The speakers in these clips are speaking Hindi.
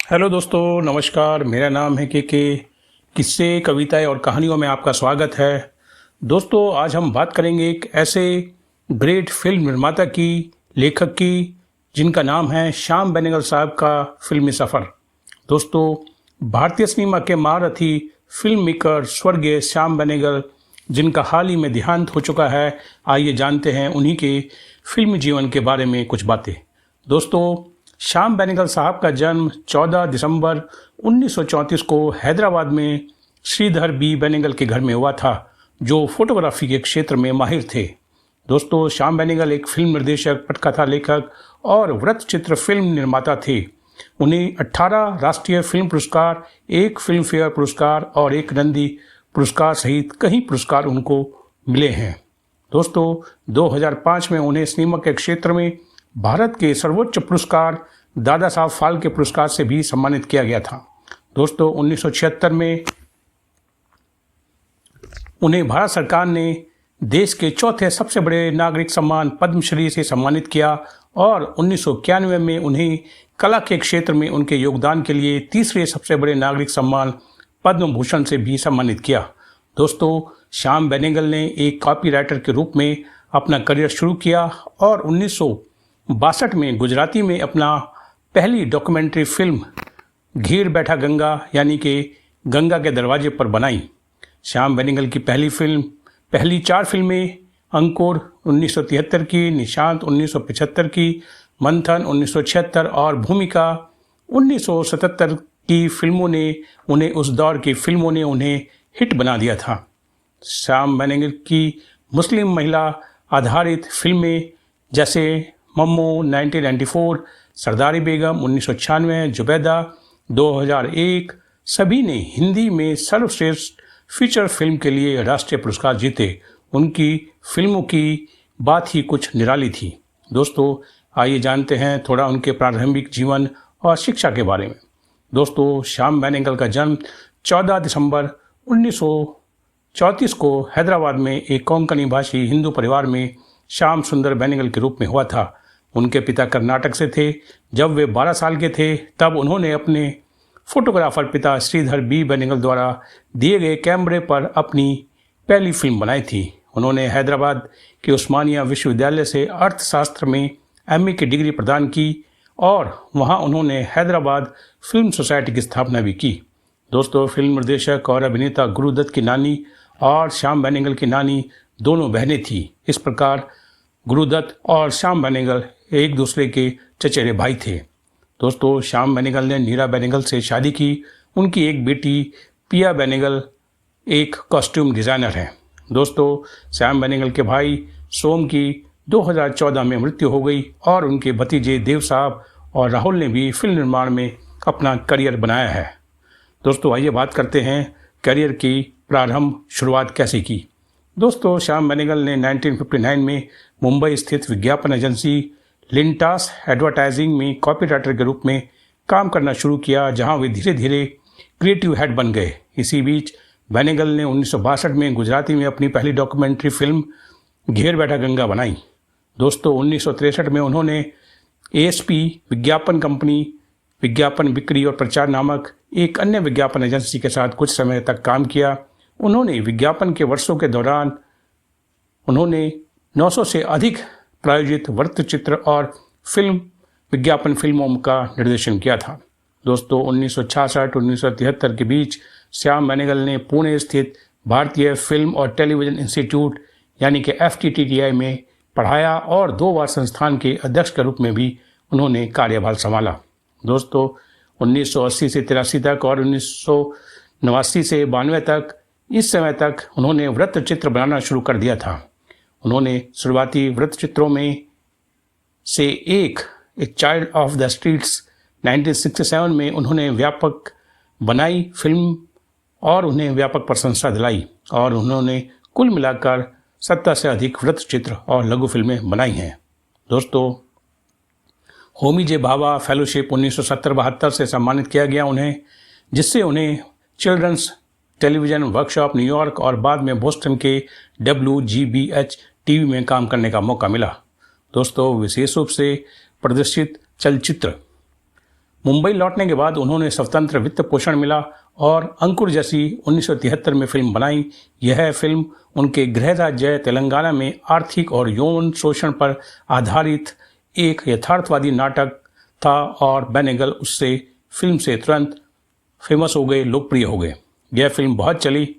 हेलो दोस्तों, नमस्कार। मेरा नाम है के। किस्से, कविताएं और कहानियों में आपका स्वागत है। दोस्तों, आज हम बात करेंगे एक ऐसे ग्रेट फिल्म निर्माता की, लेखक की, जिनका नाम है श्याम बेनेगल साहब का फिल्मी सफ़र। दोस्तों, भारतीय सिनेमा के महारथी फिल्म मेकर स्वर्गीय श्याम बेनेगल, जिनका हाल ही में देहांत हो चुका है, आइए जानते हैं उन्हीं के फिल्मी जीवन के बारे में कुछ बातें। दोस्तों, श्याम बेनेगल साहब का जन्म 14 दिसंबर 1934 को हैदराबाद में श्रीधर बी बेनेगल के घर में हुआ था, जो फोटोग्राफी के क्षेत्र में माहिर थे। दोस्तों, श्याम बेनेगल एक फिल्म निर्देशक, पटकथा लेखक और वृत्तचित्र फिल्म निर्माता थे। उन्हें 18 राष्ट्रीय फिल्म पुरस्कार, 1 फिल्म फेयर पुरस्कार और 1 नंदी पुरस्कार सहित कई पुरस्कार उनको मिले हैं। दोस्तों, 2005 में उन्हें सिनेमा के क्षेत्र में भारत के सर्वोच्च पुरस्कार दादा साहब फाल्के पुरस्कार से भी सम्मानित किया गया था। दोस्तों, 1976 में उन्हें भारत सरकार ने देश के चौथे सबसे बड़े नागरिक सम्मान पद्मश्री से सम्मानित किया और 1991 में उन्हें कला के क्षेत्र में उनके योगदान के लिए तीसरे सबसे बड़े नागरिक सम्मान पद्म भूषण से भी सम्मानित किया। दोस्तों, श्याम बेनेगल ने एक कॉपी राइटर के रूप में अपना करियर शुरू किया और 1962 में गुजराती में अपना पहली डॉक्यूमेंट्री फिल्म घेर बैठा गंगा यानी कि गंगा के दरवाजे पर बनाई। श्याम बेनेगल की पहली 4 फिल्में अंकुर 1973 की, निशांत 1975 की, मंथन 1976 और भूमिका 1977 की फिल्मों ने उन्हें हिट बना दिया था। श्याम बेनेगल की मुस्लिम महिला आधारित फिल्में जैसे मम्मू 1994, सरदारी बेगम 1996, जुबैदा 2001 सभी ने हिंदी में सर्वश्रेष्ठ फीचर फिल्म के लिए राष्ट्रीय पुरस्कार जीते। उनकी फिल्मों की बात ही कुछ निराली थी। दोस्तों, आइए जानते हैं थोड़ा उनके प्रारंभिक जीवन और शिक्षा के बारे में। दोस्तों, श्याम बेनेगल का जन्म 14 दिसंबर 1934 को हैदराबाद में एक कोंकणी भाषी हिंदू परिवार में श्याम सुंदर बेनेगल के रूप में हुआ था। उनके पिता कर्नाटक से थे। जब वे 12 साल के थे तब उन्होंने अपने फोटोग्राफर पिता श्रीधर बी बेनेगल द्वारा दिए गए कैमरे पर अपनी पहली फिल्म बनाई थी। उन्होंने हैदराबाद के उस्मानिया विश्वविद्यालय से अर्थशास्त्र में एमए की डिग्री प्रदान की और वहां उन्होंने हैदराबाद फिल्म सोसाइटी की स्थापना भी की। दोस्तों, फिल्म निर्देशक और अभिनेता गुरुदत्त की नानी और श्याम बेनेगल की नानी दोनों बहनें थीं। इस प्रकार गुरुदत्त और श्याम बेनेगल एक दूसरे के चचेरे भाई थे। दोस्तों, श्याम बेनेगल ने नीरा बेनेगल से शादी की। उनकी एक बेटी पिया बेनेगल एक कॉस्ट्यूम डिज़ाइनर है। दोस्तों, श्याम बेनेगल के भाई सोम की 2014 में मृत्यु हो गई और उनके भतीजे देव साहब और राहुल ने भी फिल्म निर्माण में अपना करियर बनाया है। दोस्तों, आइए बात करते हैं करियर की प्रारंभ शुरुआत कैसे की। दोस्तों, श्याम बेनेगल ने 1959 में मुंबई स्थित विज्ञापन एजेंसी लिंटास एडवर्टाइजिंग में कॉपी राइटर के रूप में काम करना शुरू किया, जहां वे धीरे धीरे क्रिएटिव हेड बन गए। इसी बीच बेनेगल ने 1962 में गुजराती में अपनी पहली डॉक्यूमेंट्री फिल्म घेर बैठा गंगा बनाई। दोस्तों, 1963 में उन्होंने एएसपी विज्ञापन कंपनी, विज्ञापन बिक्री और प्रचार नामक एक अन्य विज्ञापन एजेंसी के साथ कुछ समय तक काम किया। उन्होंने विज्ञापन के वर्षों के दौरान उन्होंने 900 से अधिक प्रायोजित वृत्तचित्र और विज्ञापन फिल्मों का निर्देशन किया था। दोस्तों, 1966-1973 के बीच श्याम बेनेगल ने पुणे स्थित भारतीय फिल्म और टेलीविज़न इंस्टीट्यूट यानी कि FTTI में पढ़ाया और 2 बार संस्थान के अध्यक्ष के रूप में भी उन्होंने कार्यभार संभाला। दोस्तों, 1980 से 83 तक और 1989 से 92 तक इस समय तक उन्होंने वृत्तचित्र बनाना शुरू कर दिया था। उन्होंने शुरुआती वृत्तचित्रों में से एक चाइल्ड ऑफ द स्ट्रीट्स 1967 में उन्होंने व्यापक बनाई फिल्म और उन्हें व्यापक प्रशंसा दिलाई और उन्होंने कुल मिलाकर 70 से अधिक वृत्तचित्र और लघु फिल्में बनाई हैं। दोस्तों, होमी जे भाभा फेलोशिप 1970-72 से सम्मानित किया गया उन्हें, जिससे उन्हें चिल्ड्रंस टेलीविज़न वर्कशॉप न्यूयॉर्क और बाद में बोस्टन के WGBH टीवी में काम करने का मौका मिला। दोस्तों, विशेष रूप से प्रदर्शित चलचित्र मुंबई लौटने के बाद उन्होंने स्वतंत्र वित्त पोषण मिला और अंकुर जैसी 1973 में फिल्म बनाई। यह फिल्म उनके गृह राज्य तेलंगाना में आर्थिक और यौन शोषण पर आधारित एक यथार्थवादी नाटक था और बेनेगल उससे फिल्म से तुरंत फेमस हो गए, लोकप्रिय हो गए। यह फिल्म बहुत चली।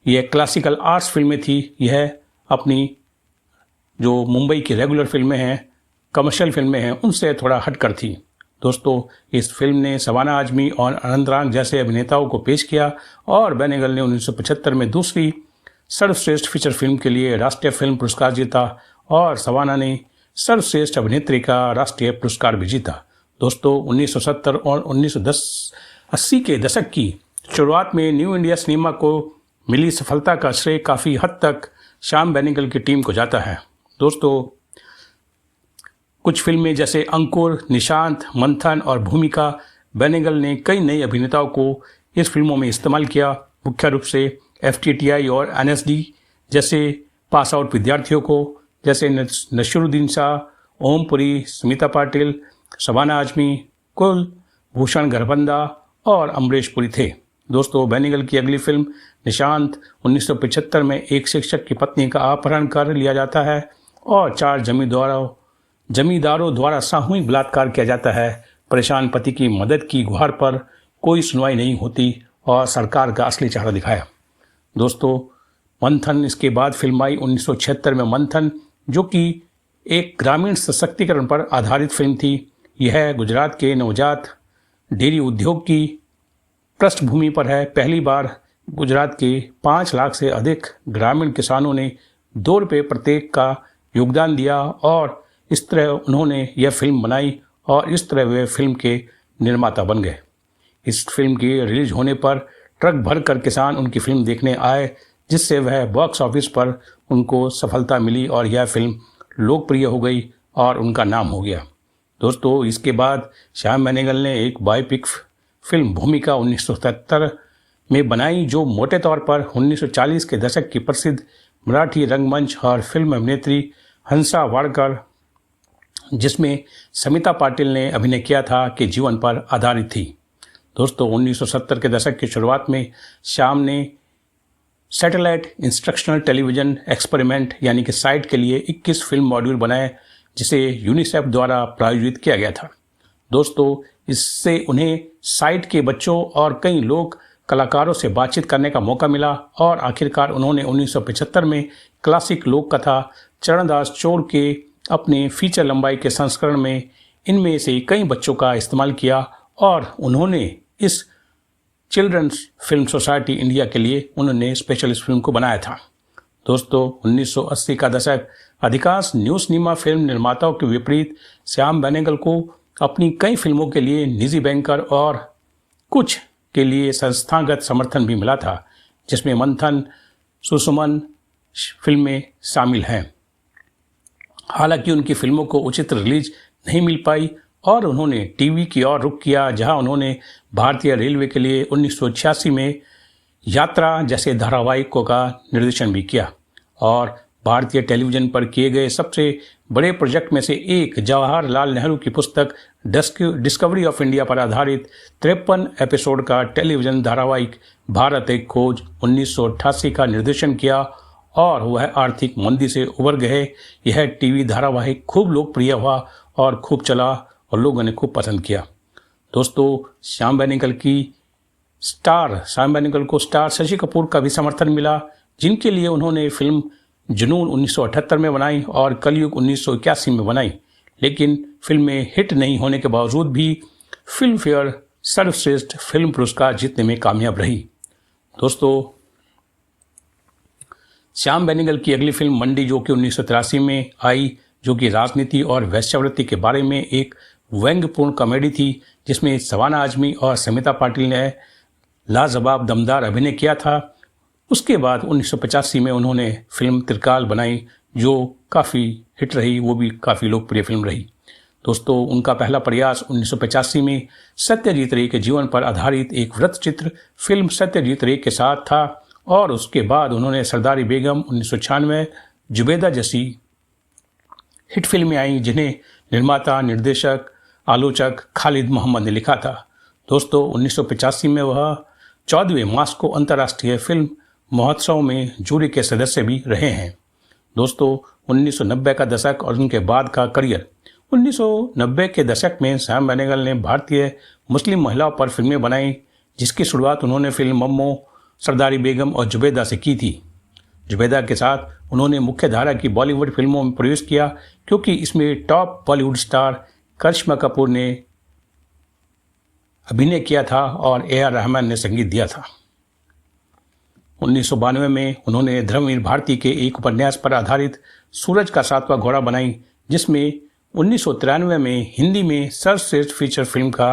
यह क्लासिकल आर्ट्स फिल्में थी। यह अपनी जो मुंबई की रेगुलर फिल्में हैं, कमर्शियल फिल्में हैं, उनसे थोड़ा हटकर थी। दोस्तों, इस फिल्म ने शबाना आजमी और अनंतनाग जैसे अभिनेताओं को पेश किया और बेनेगल ने 1975 में दूसरी सर्वश्रेष्ठ फीचर फिल्म के लिए राष्ट्रीय फिल्म पुरस्कार जीता और शबाना ने सर्वश्रेष्ठ अभिनेत्री का राष्ट्रीय पुरस्कार भी जीता। दोस्तों, 1970 और 1980 के दशक की शुरुआत में न्यू इंडिया सिनेमा को मिली सफलता का श्रेय काफ़ी हद तक श्याम बेनेगल की टीम को जाता है। दोस्तों, कुछ फिल्में जैसे अंकुर, निशांत, मंथन और भूमिका, बेनेगल ने कई नए अभिनेताओं को इस फिल्मों में इस्तेमाल किया। मुख्य रूप से FTTI और NSD जैसे पास आउट विद्यार्थियों को, जैसे नसीरुद्दीन शाह, ओम पुरी, स्मिता पाटिल, शबाना आजमी, कुलभूषण गरबंदा और अमरीश पुरी थे। दोस्तों, बेनेगल की अगली फिल्म निशांत 1975 में एक शिक्षक की पत्नी का अपहरण कर लिया जाता है और 4 जमींदारों द्वारा सामूहिक बलात्कार किया जाता है। परेशान पति की मदद की गुहार पर कोई सुनवाई नहीं होती और सरकार का असली चेहरा दिखाया। दोस्तों, मंथन इसके बाद फिल्म आई 1976 में मंथन, जो कि एक ग्रामीण सशक्तिकरण पर आधारित फिल्म थी। यह गुजरात के नवजात डेयरी उद्योग की पृष्ठभूमि पर है। पहली बार गुजरात के 5 लाख से अधिक ग्रामीण किसानों ने 2 रुपये प्रत्येक का योगदान दिया और इस तरह उन्होंने यह फिल्म बनाई और इस तरह वे फिल्म के निर्माता बन गए। इस फिल्म के रिलीज होने पर ट्रक भर कर किसान उनकी फिल्म देखने आए, जिससे वह बॉक्स ऑफिस पर उनको सफलता मिली और यह फिल्म लोकप्रिय हो गई और उनका नाम हो गया। दोस्तों, इसके बाद श्याम बेनेगल ने एक बायोपिक फिल्म भूमिका 1977 में बनाई, जो मोटे तौर पर 1940 के दशक की प्रसिद्ध मराठी रंगमंच और फिल्म अभिनेत्री हंसा वाडकर, जिसमें स्मिता पाटिल ने अभिनय किया था, के जीवन पर आधारित थी। दोस्तों, 1970 के दशक की शुरुआत में श्याम ने सैटेलाइट इंस्ट्रक्शनल टेलीविज़न एक्सपेरिमेंट यानी कि साइट के लिए 21 फिल्म मॉड्यूल बनाए, जिसे यूनिसेफ द्वारा प्रायोजित किया गया था। दोस्तों, इससे उन्हें साइट के बच्चों और कई लोक कलाकारों से बातचीत करने का मौका मिला और आखिरकार उन्होंने 1975 में क्लासिक लोक कथा चरणदास चोर के अपने फीचर लंबाई के संस्करण में इनमें से कई बच्चों का इस्तेमाल किया और उन्होंने इस चिल्ड्रंस फिल्म सोसाइटी इंडिया के लिए उन्होंने स्पेशल इस फिल्म को बनाया था। दोस्तों, 1980 का दशक अधिकांश न्यू सिनेमा फिल्म निर्माताओं के विपरीत श्याम बेनेगल को अपनी कई फिल्मों के लिए निजी बैंकर और कुछ के लिए संस्थागत समर्थन भी मिला था, जिसमें मंथन, सुसुमन फिल्में शामिल हैं। हालांकि उनकी फिल्मों को उचित रिलीज नहीं मिल पाई और उन्होंने टीवी की ओर रुख किया, जहां उन्होंने भारतीय रेलवे के लिए 1986 में यात्रा जैसे धारावाहिकों का निर्देशन भी किया और भारतीय टेलीविज़न पर किए गए सबसे बड़े प्रोजेक्ट में से एक जवाहरलाल नेहरू की पुस्तक डिस्कवरी ऑफ इंडिया पर आधारित 53 एपिसोड का टेलीविज़न धारावाहिक भारत एक खोज 1988 का निर्देशन किया और वह आर्थिक मंदी से उबर गए। यह टीवी धारावाहिक खूब लोकप्रिय हुआ और खूब चला और लोगों ने खूब पसंद किया। दोस्तों, श्याम बेनेगल को स्टार शशि कपूर का भी समर्थन मिला, जिनके लिए उन्होंने फिल्म जुनून 1978 में बनाई और कलयुग 1981 में बनाई, लेकिन फिल्में हिट नहीं होने के बावजूद भी फिल्म फेयर सर्वश्रेष्ठ फिल्म पुरस्कार जीतने में कामयाब रही। दोस्तों, श्याम बेनेगल की अगली फिल्म मंडी, जो कि 1983 में आई, जो कि राजनीति और वेश्यावृत्ति के बारे में एक व्यंग्यपूर्ण कॉमेडी थी, जिसमें शबाना आजमी और स्मिता पाटिल ने लाजवाब दमदार अभिनय किया था। उसके बाद 1985 में उन्होंने फिल्म त्रिकाल बनाई, जो काफ़ी हिट रही, वो भी काफ़ी लोकप्रिय फिल्म रही। दोस्तों, उनका पहला प्रयास 1985 में सत्यजीत रे के जीवन पर आधारित एक वृत्त चित्र फिल्म सत्यजीत रे के साथ था और उसके बाद उन्होंने सरदारी बेगम 1996, जुबेदा जैसी हिट फिल्में आई, जिन्हें निर्माता निर्देशक आलोचक खालिद मोहम्मद ने लिखा था। दोस्तों 1985 में वह 14वें मॉस्को अंतर्राष्ट्रीय फिल्म महोत्सव में जूरी के सदस्य भी रहे हैं। दोस्तों 1990 का दशक और उनके बाद का करियर। 1990 के दशक में सैम बेनेगल ने भारतीय मुस्लिम महिलाओं पर फिल्में बनाई, जिसकी शुरुआत उन्होंने फिल्म मम्मो, सरदारी बेगम और जुबैदा से की थी। जुबैदा के साथ उन्होंने मुख्य धारा की बॉलीवुड फिल्मों में प्रवेश किया, क्योंकि इसमें टॉप बॉलीवुड स्टार करिश्मा कपूर ने अभिनय किया था और ए.आर. रहमान ने संगीत दिया था। 1992 में उन्होंने धर्मवीर भारती के एक उपन्यास पर आधारित सूरज का सातवां घोड़ा बनाई, जिसमें 1993 में हिंदी में सर्वश्रेष्ठ फीचर फिल्म का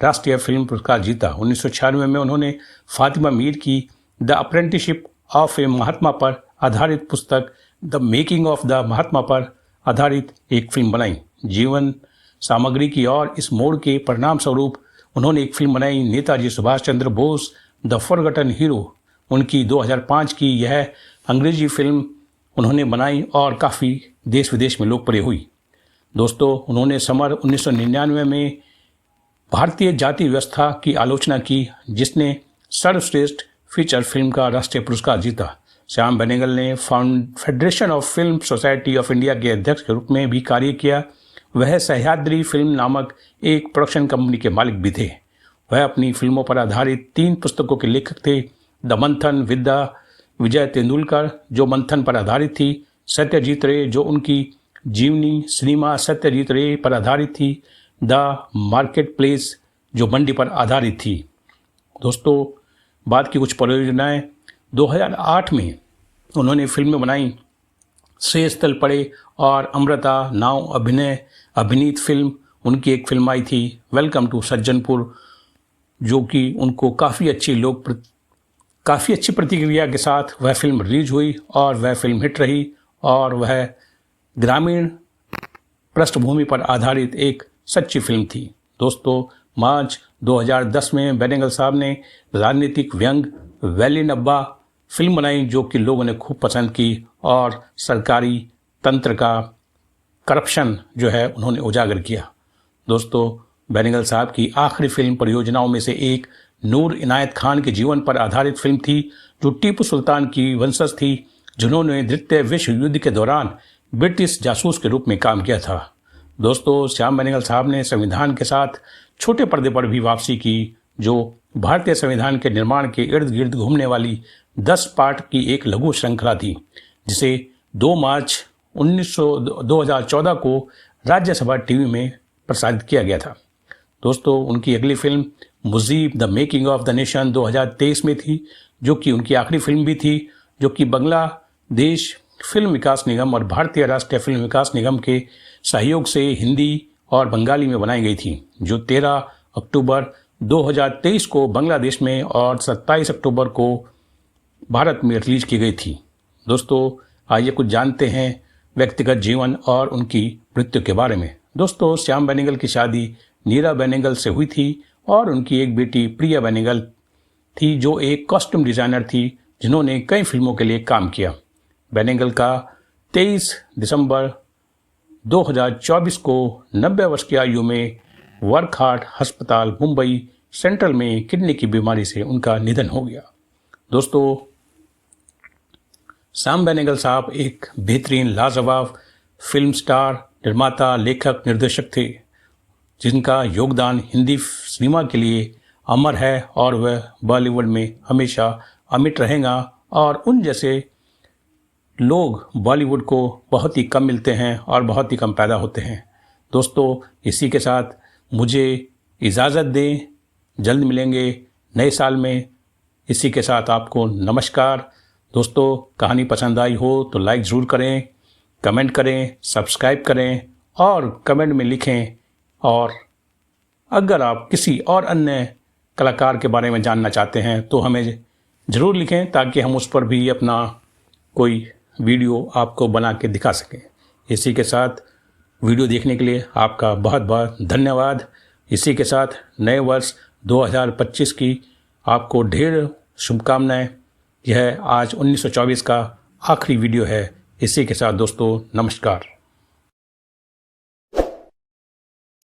राष्ट्रीय फिल्म पुरस्कार जीता। 1996 में उन्होंने फातिमा मीर की द अप्रेंटिसशिप ऑफ ए महात्मा पर आधारित पुस्तक द मेकिंग ऑफ द महात्मा पर आधारित एक फिल्म बनाई। जीवन सामग्री की और इस मोड़ के परिणाम स्वरूप उन्होंने एक फिल्म बनाई, Netaji Subhash Chandra Bose the forgotten hero. उनकी 2005 की यह अंग्रेजी फिल्म उन्होंने बनाई और काफ़ी देश विदेश में लोकप्रिय हुई। दोस्तों उन्होंने समर 1999 में भारतीय जाति व्यवस्था की आलोचना की, जिसने सर्वश्रेष्ठ फीचर फिल्म का राष्ट्रीय पुरस्कार जीता। श्याम बेनेगल ने federation of film society of India के अध्यक्ष के रूप में भी कार्य किया। वह सह्याद्री फिल्म नामक एक प्रोडक्शन कंपनी के मालिक भी थे। वह अपनी फिल्मों पर आधारित 3 पुस्तकों के लेखक थे। द मंथन विद्या विजय तेंदुलकर, जो मंथन पर आधारित थी, सत्यजीत रे, जो उनकी जीवनी सिनेमा सत्यजीत रे पर आधारित थी, द मार्केट प्लेस, जो मंडी पर आधारित थी। दोस्तों बाद की कुछ परियोजनाएं। 2008 में उन्होंने फिल्में बनाई, शेष तल पड़े और अमृता नाव अभिनीत फिल्म उनकी एक फिल्म आई थी वेलकम टू सज्जनपुर, जो कि उनको काफ़ी अच्छी प्रतिक्रिया के साथ वह फिल्म रिलीज हुई और वह फिल्म हिट रही और वह ग्रामीण पृष्ठभूमि पर आधारित एक सच्ची फिल्म थी। दोस्तों मार्च 2010 में बेनेगल साहब ने राजनीतिक व्यंग वैलिन अब्बा फिल्म बनाई, जो कि लोगों ने खूब पसंद की और सरकारी तंत्र का करप्शन जो है उन्होंने उजागर किया। दोस्तों बेनेगल साहब की आखिरी फिल्म परियोजनाओं में से एक नूर इनायत खान के जीवन पर आधारित फिल्म थी, जो टीपू सुल्तान की वंशज थी, जिन्होंने द्वितीय विश्व युद्ध के दौरान ब्रिटिश जासूस के रूप में काम किया था। दोस्तों श्याम बेनेगल साहब ने संविधान के साथ छोटे पर्दे पर भी वापसी की, जो भारतीय संविधान के निर्माण के इर्द गिर्द घूमने वाली 10 पार्ट की एक लघु श्रृंखला थी, जिसे 2 मार्च 2014 को राज्यसभा टीवी में प्रसारित किया गया था। दोस्तों उनकी अगली film Mujib the making of the nation 2023 में थी, जो कि उनकी आखिरी फिल्म भी थी, जो कि बांग्लादेश फिल्म विकास निगम और भारतीय राष्ट्रीय फिल्म विकास निगम के सहयोग से हिंदी और बंगाली में बनाई गई थी, जो 13 अक्टूबर 2023 को बांग्लादेश में और 27 अक्टूबर को भारत में रिलीज की गई थी। दोस्तों आइए कुछ जानते हैं व्यक्तिगत जीवन और उनकी मृत्यु के बारे में। दोस्तों श्याम बेनेगल की शादी नीरा बेनेगल से हुई थी और उनकी एक बेटी प्रिया बेनेगल थी, जो एक कॉस्ट्यूम डिज़ाइनर थी, जिन्होंने कई फिल्मों के लिए काम किया। बेनेगल का 23 दिसंबर 2024 को 90 वर्ष की आयु में वर्कहार्ट अस्पताल मुंबई सेंट्रल में किडनी की बीमारी से उनका निधन हो गया। दोस्तों श्याम बेनेगल साहब एक बेहतरीन लाजवाब फिल्म स्टार, निर्माता, लेखक, निर्देशक थे, जिनका योगदान हिंदी सिनेमा के लिए अमर है और वह बॉलीवुड में हमेशा अमिट रहेगा और उन जैसे लोग बॉलीवुड को बहुत ही कम मिलते हैं और बहुत ही कम पैदा होते हैं। दोस्तों इसी के साथ मुझे इजाज़त दें, जल्द मिलेंगे नए साल में। इसी के साथ आपको नमस्कार। दोस्तों कहानी पसंद आई हो तो लाइक ज़रूर करें, कमेंट करें, सब्सक्राइब करें और कमेंट में लिखें। और अगर आप किसी और अन्य कलाकार के बारे में जानना चाहते हैं तो हमें ज़रूर लिखें, ताकि हम उस पर भी अपना कोई वीडियो आपको बना के दिखा सकें। इसी के साथ वीडियो देखने के लिए आपका बहुत बहुत धन्यवाद। इसी के साथ नए वर्ष 2025 की आपको ढेर शुभकामनाएं। यह आज 1924 का आखिरी वीडियो है। इसी के साथ दोस्तों नमस्कार।